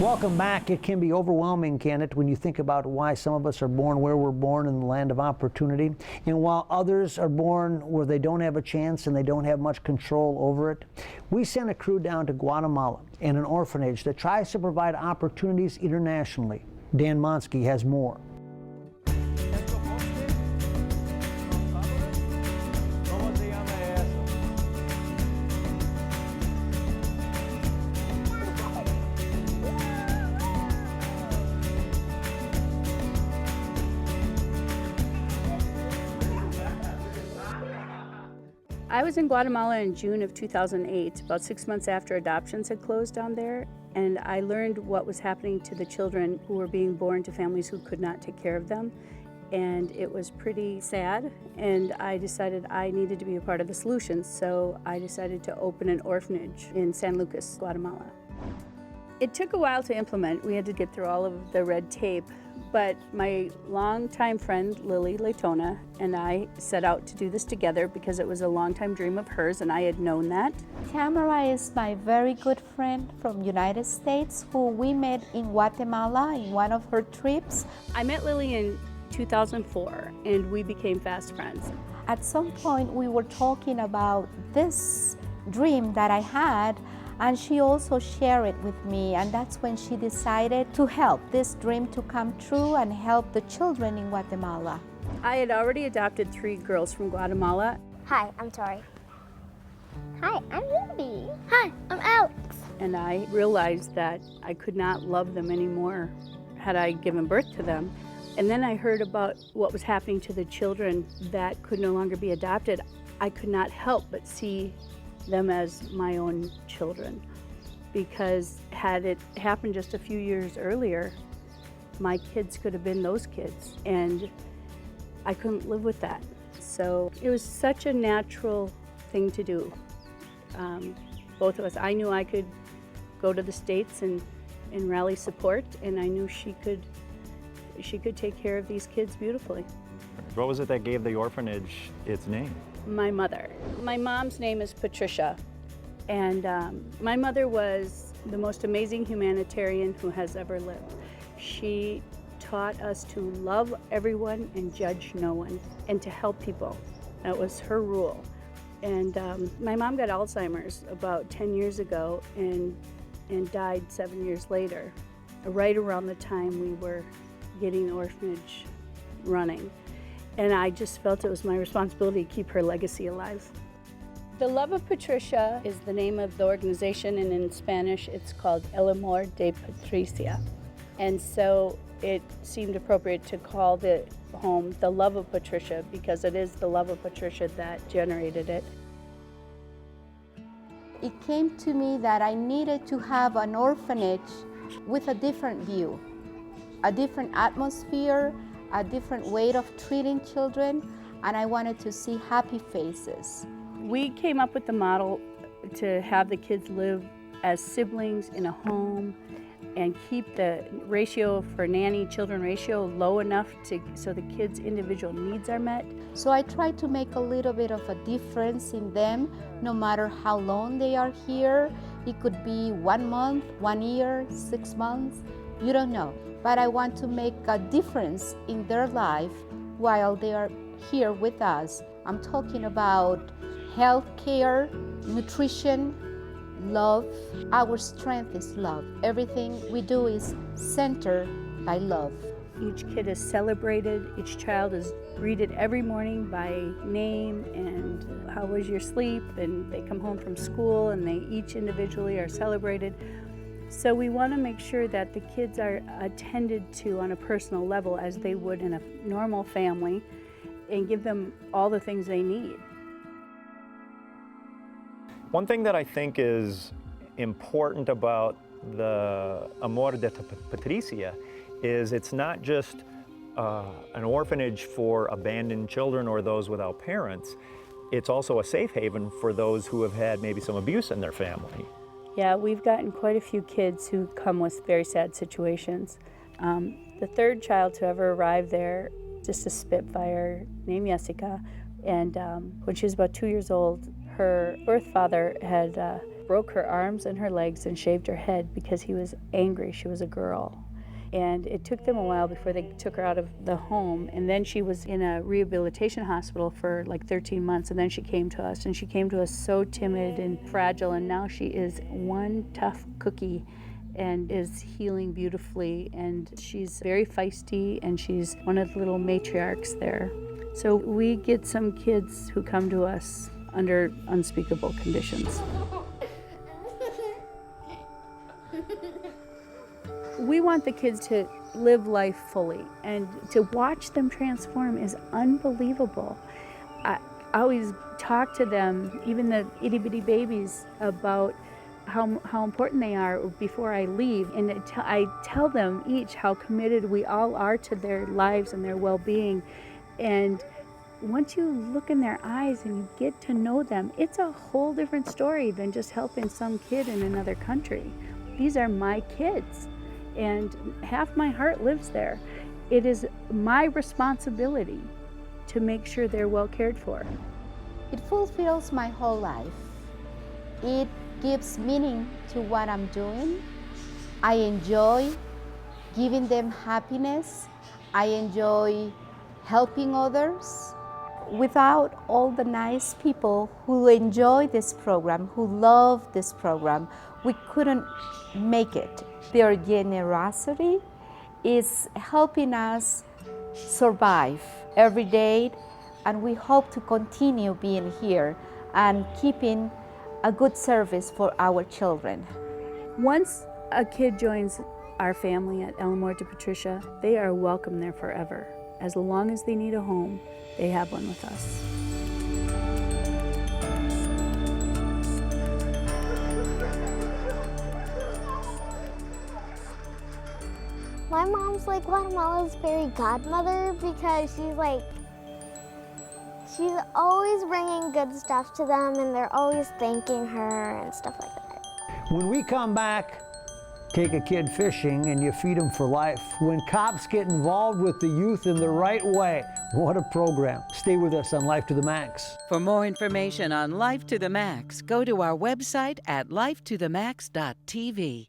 Welcome back. It can be overwhelming, can it, when you think about why some of us are born where we're born in the land of opportunity, and while others are born where they don't have a chance and they don't have much control over it. We sent a crew down to Guatemala in an orphanage that tries to provide opportunities internationally. Dan Monsky has more. I was in Guatemala in June of 2008, about 6 months after adoptions had closed down there, and I learned what was happening to the children who were being born to families who could not take care of them. And it was pretty sad, and I decided I needed to be a part of the solution, so I decided to open an orphanage in San Lucas, Guatemala. It took a while to implement. We had to get through all of the red tape, but my longtime friend, Lily Laytona, and I set out to do this together because it was a longtime dream of hers, and I had known that. Tamara is my very good friend from United States who we met in Guatemala in one of her trips. I met Lily in 2004, and we became fast friends. At some point, we were talking about this dream that I had, and she also shared it with me, and that's when she decided to help this dream to come true and help the children in Guatemala. I had already adopted 3 girls from Guatemala. Hi, I'm Tori. Hi, I'm Ruby. Hi, I'm Alex. And I realized that I could not love them anymore had I given birth to them. And then I heard about what was happening to the children that could no longer be adopted. I could not help but see them as my own children, because had it happened just a few years earlier, my kids could have been those kids, and I couldn't live with that. So it was such a natural thing to do. Both of us, I knew I could go to the States and rally support, and I knew she could take care of these kids beautifully. What was it that gave the orphanage its name? My mother. My mom's name is Patricia, and my mother was the most amazing humanitarian who has ever lived. She taught us to love everyone and judge no one, and to help people. That was her rule. And my mom got Alzheimer's about 10 years ago and died 7 years later, right around the time we were getting the orphanage running. And I just felt it was my responsibility to keep her legacy alive. The Love of Patricia is the name of the organization, and in Spanish it's called El Amor de Patricia. And so it seemed appropriate to call the home The Love of Patricia, because it is the love of Patricia that generated it. It came to me that I needed to have an orphanage with a different view, a different atmosphere, a different way of treating children, and I wanted to see happy faces. We came up with the model to have the kids live as siblings in a home and keep the ratio for nanny-children ratio low enough so the kids' individual needs are met. So I tried to make a little bit of a difference in them, no matter how long they are here. It could be 1 month, 1 year, 6 months, you don't know. But I want to make a difference in their life while they are here with us. I'm talking about health care, nutrition, love. Our strength is love. Everything we do is centered by love. Each kid is celebrated. Each child is greeted every morning by name and how was your sleep, and they come home from school and they each individually are celebrated. So we want to make sure that the kids are attended to on a personal level as they would in a normal family, and give them all the things they need. One thing that I think is important about the Amor de Patricia is it's not just an orphanage for abandoned children or those without parents. It's also a safe haven for those who have had maybe some abuse in their family. Yeah, we've gotten quite a few kids who come with very sad situations. The 3rd child to ever arrive there, just a Spitfire named Jessica, and when she was about 2 years old, her birth father had broke her arms and her legs and shaved her head because he was angry she was a girl. And it took them a while before they took her out of the home. And then she was in a rehabilitation hospital for like 13 months. And then she came to us. And she came to us so timid and fragile. And now she is one tough cookie and is healing beautifully. And she's very feisty. And she's one of the little matriarchs there. So we get some kids who come to us under unspeakable conditions. We want the kids to live life fully, and to watch them transform is unbelievable. I always talk to them, even the itty bitty babies, about how important they are before I leave. And I tell them each how committed we all are to their lives and their well-being. And once you look in their eyes and you get to know them, it's a whole different story than just helping some kid in another country. These are my kids, and half my heart lives there. It is my responsibility to make sure they're well cared for. It fulfills my whole life. It gives meaning to what I'm doing. I enjoy giving them happiness. I enjoy helping others. Without all the nice people who enjoy this program, who love this program, we couldn't make it. Their generosity is helping us survive every day, and we hope to continue being here and keeping a good service for our children. Once a kid joins our family at El Amor de Patricia, they are welcome there forever. As long as they need a home, they have one with us. My mom's like Guatemala's fairy godmother because she's always bringing good stuff to them, and they're always thanking her and stuff like that. When we come back, take a kid fishing and you feed them for life. When cops get involved with the youth in the right way, what a program. Stay with us on Life to the Max. For more information on Life to the Max, go to our website at lifetothemax.tv.